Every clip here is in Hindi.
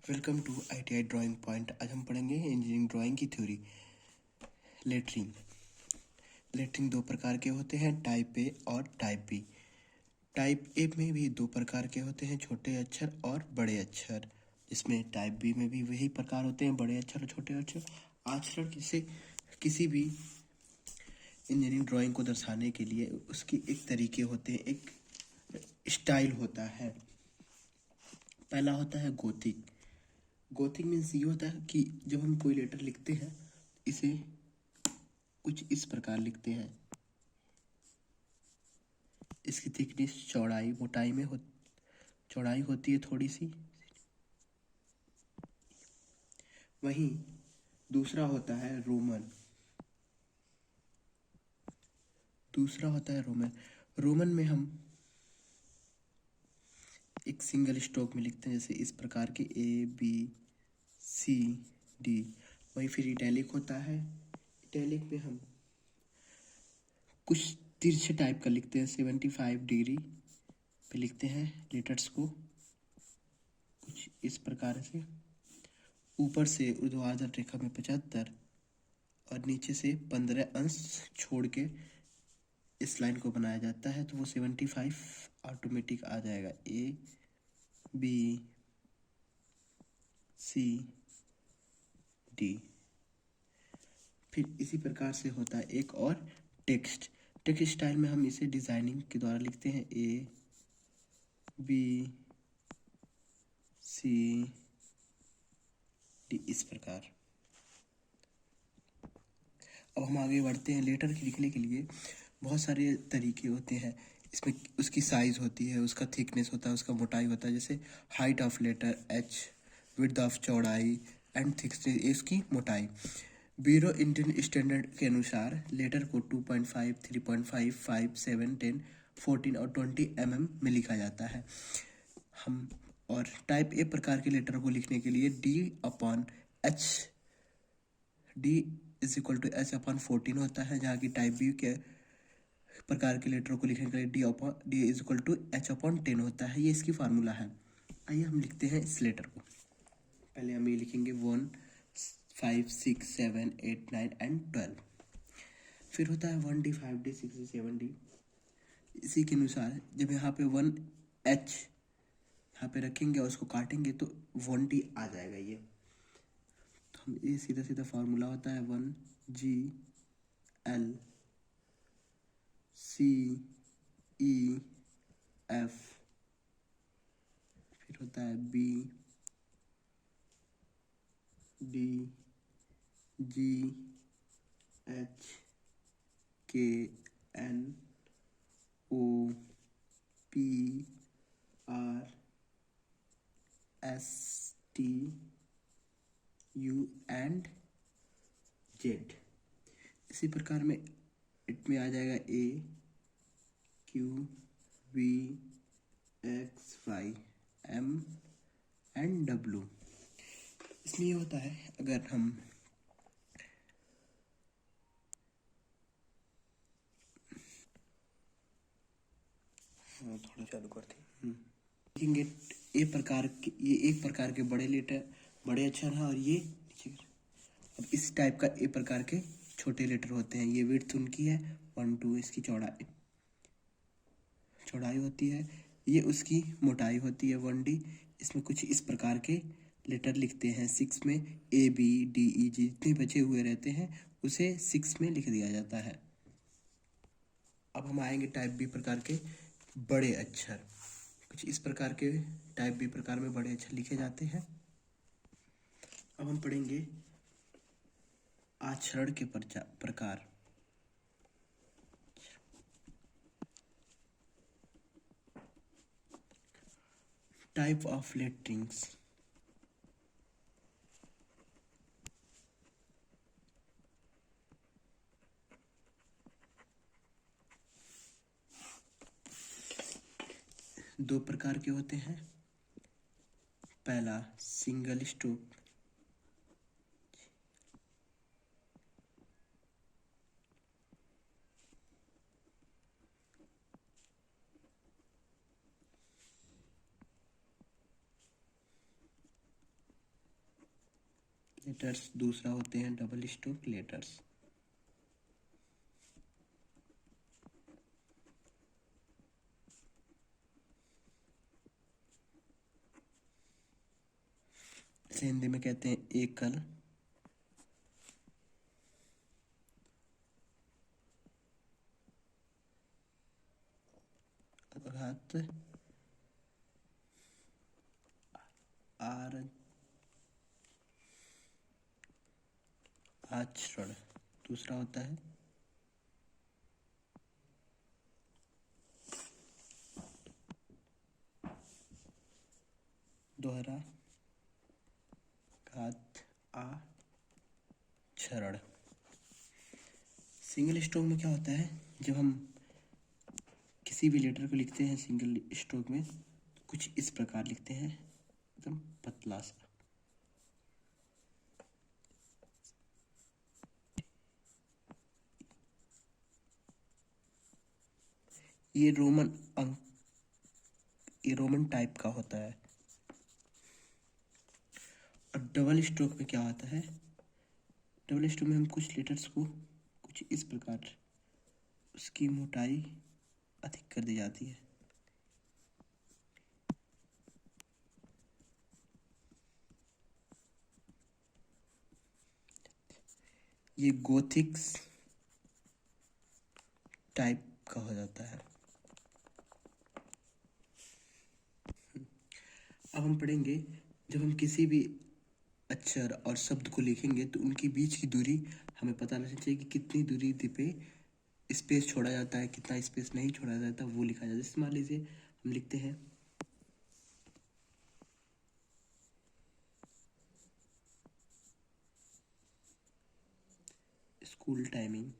Welcome to ITI drawing point. आज हम पढ़ेंगे इंजीनियरिंग ड्राइंग की थ्योरी। लेटरिंग। लेटरिंग दो प्रकार के होते हैं, टाइप ए और टाइप बी। टाइप ए में भी दो प्रकार के होते हैं, छोटे अक्षर और बड़े अक्षर, जिसमें टाइप बी में भी वही प्रकार होते हैं, बड़े अक्षर और छोटे अक्षर। अक्षर किसी भी इंजीनियरिंग ड्राइंग को दर्शाने के लिए उसकी एक तरीके होते हैं, एक स्टाइल होता है। पहला होता है गोथिक। गोथिक मीन्स ये होता है कि जब हम कोई लेटर लिखते हैं इसे कुछ इस प्रकार लिखते हैं। इसकी थिकनेस चौड़ाई मोटाई में चौड़ाई होती है थोड़ी सी। वहीं दूसरा होता है रोमन। रोमन में हम एक सिंगल स्ट्रोक में लिखते हैं, जैसे इस प्रकार के ABCD। वहीं फिर इटैलिक होता है। इटैलिक में हम कुछ तिरछे टाइप का लिखते हैं, 75 डिग्री पे लिखते हैं लेटर्स को कुछ इस प्रकार से। ऊपर से ऊर्ध्वाधर रेखा में 75 और नीचे से 15 अंश छोड़ के इस लाइन को बनाया जाता है, तो वो 75 ऑटोमेटिक आ जाएगा। ABCD। फिर इसी प्रकार से होता है एक और टेक्स्ट स्टाइल में हम इसे डिजाइनिंग के द्वारा लिखते हैं, ABCD इस प्रकार। अब हम आगे बढ़ते हैं। लेटर लिखने के लिए बहुत सारे तरीके होते हैं। इसमें उसकी साइज होती है, उसका थिकनेस होता है, उसका मोटाई होता है। जैसे height of letter H, width of चौड़ाई एंड थिकनेस इसकी मोटाई। ब्यूरो इंडियन स्टैंडर्ड के अनुसार लेटर को 2.5, 3.5, 5, 7, 10, 14 और 20 mm में लिखा जाता है। हम और टाइप ए प्रकार के लेटर को लिखने के लिए D/H होता है, जहाँ की टाइप बी के प्रकार के लेटर को लिखने के लिए D/H/10 होता है। ये इसकी फार्मूला है। आइए हम लिखते हैं इस लेटर को। पहले हम ये लिखेंगे 1, 5, 6, 7, 8, 9 एंड 12। फिर होता है 1D, 5D, 6D, 7D। इसी के अनुसार जब यहाँ पे 1H यहाँ पे रखेंगे और उसको काटेंगे तो 1D आ जाएगा। ये तो हम ये सीधा सीधा फार्मूला होता है 1GLCEF। फिर होता है BDGHKNOPRSTU एंड Z। इसी प्रकार में इसमें आ जाएगा AQVXYM एंड W। इसमें ये होता है, अगर हम थोड़ा चालू करते हैं लिखेंगे ये एक प्रकार के बड़े लेटर बड़े अक्षर है, और ये अब इस टाइप का ए प्रकार के छोटे लेटर होते हैं। ये विड्थ उनकी है 1, 2, इसकी चौड़ाई होती है। ये उसकी मोटाई होती है 1D। इसमें कुछ इस प्रकार के लेटर लिखते हैं। 6 में ABDE जितने बचे हुए रहते हैं उसे 6 में लिख दिया जाता है। अब हम आएंगे टाइप बी प्रकार के बड़े अक्षर। कुछ इस प्रकार के टाइप बी प्रकार में बड़े अक्षर लिखे जाते हैं। अब हम पढ़ेंगे आचरण के प्रकार। Type of लेटरिंग्स। दो प्रकार के होते हैं। पहला सिंगल स्ट्रोक, लेटर्स। दूसरा होते हैं डबल स्टॉप लेटर्स। इसे हिंदी में कहते हैं एकल, घात आचरण। दूसरा होता है दोहरा घात आचरण। सिंगल स्ट्रोक में क्या होता है, जब हम किसी भी लेटर को लिखते हैं सिंगल स्ट्रोक में, कुछ इस प्रकार लिखते हैं, एकदम पतला सा। ये रोमन टाइप का होता है। और डबल स्ट्रोक में क्या होता है, डबल स्ट्रोक में हम कुछ लेटर्स को कुछ इस प्रकार उसकी मोटाई अधिक कर दी जाती है। ये गोथिक्स टाइप का हो जाता है। अब हम पढ़ेंगे, जब हम किसी भी अक्षर और शब्द को लिखेंगे तो उनके बीच की दूरी हमें पता लगनी चाहिए कि कितनी दूरी पे स्पेस छोड़ा जाता है, कितना स्पेस नहीं छोड़ा जाता, वो लिखा जाता है। जैसे मान लीजिए हम लिखते हैं स्कूल टाइमिंग,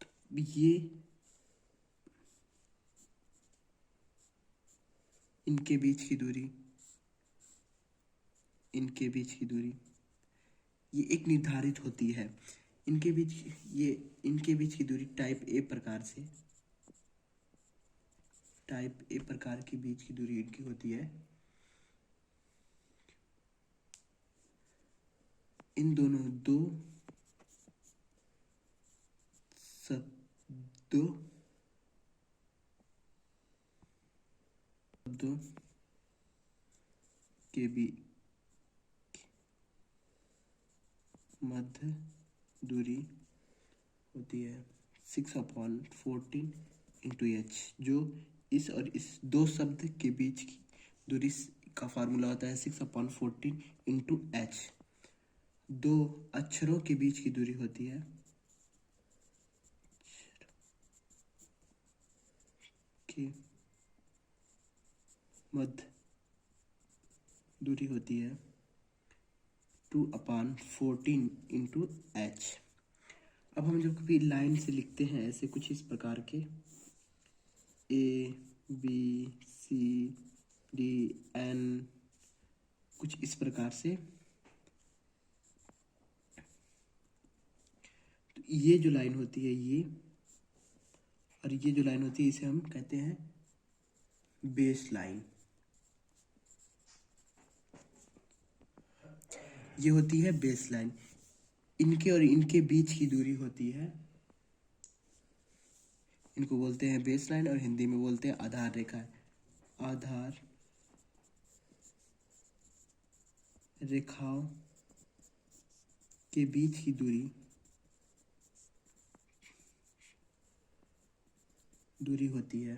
तो ये इनके बीच की दूरी, इनके बीच की दूरी ये एक निर्धारित होती है। इनके बीच की दूरी टाइप ए प्रकार से, टाइप ए प्रकार की बीच की दूरी इनकी होती है। इन दोनों दो शब्दों के बीच मध्य दूरी होती है 6/14 × h। जो इस और इस दो शब्द के बीच की दूरी का फार्मूला होता है 6/14 × h। दो अक्षरों के बीच की दूरी होती है के मध्य दूरी होती है 2/14 × h। अब हम जब कभी लाइन से लिखते हैं ऐसे कुछ इस प्रकार के ABCDN, कुछ इस प्रकार से, तो ये जो लाइन होती है ये, और ये जो लाइन होती है इसे हम कहते हैं बेस लाइन। ये होती है बेस लाइन। इनके और इनके बीच की दूरी होती है, इनको बोलते हैं बेस लाइन और हिंदी में बोलते हैं आधार रेखा। आधार रेखाओं के बीच की दूरी होती है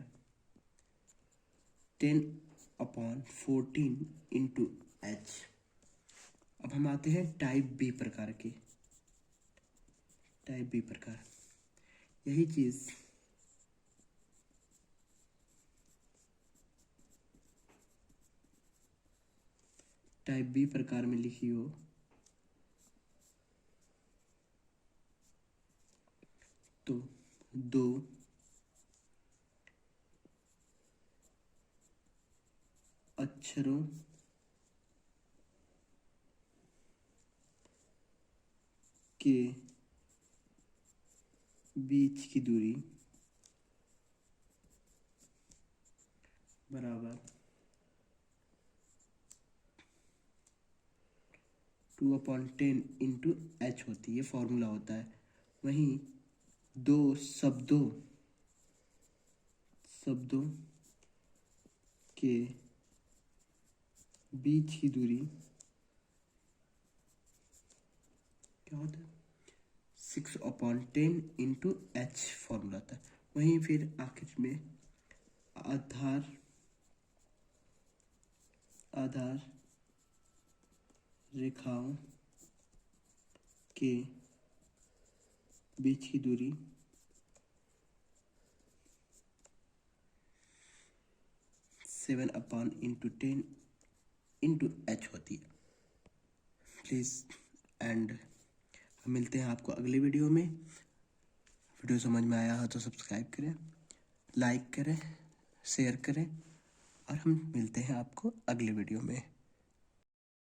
10/14 × h। अब हम आते हैं टाइप बी प्रकार के। टाइप बी प्रकार यही चीज टाइप बी प्रकार में लिखी हो तो दो अक्षरों के बीच की दूरी बराबर 2/10 इंटू एच होती है, ये फॉर्मूला होता है। वहीं दो शब्दों के बीच की दूरी क्या होता है, 6/10 इंटू एच फॉर्मूला था। वहीं फिर आखिर में आधार रेखाओं के बीच की दूरी 7/10 इंटू एच होती है। प्लीज़ एंड हम मिलते हैं आपको अगले वीडियो में। वीडियो समझ में आया हो तो सब्सक्राइब करें, लाइक करें, शेयर करें, और हम मिलते हैं आपको अगले वीडियो में।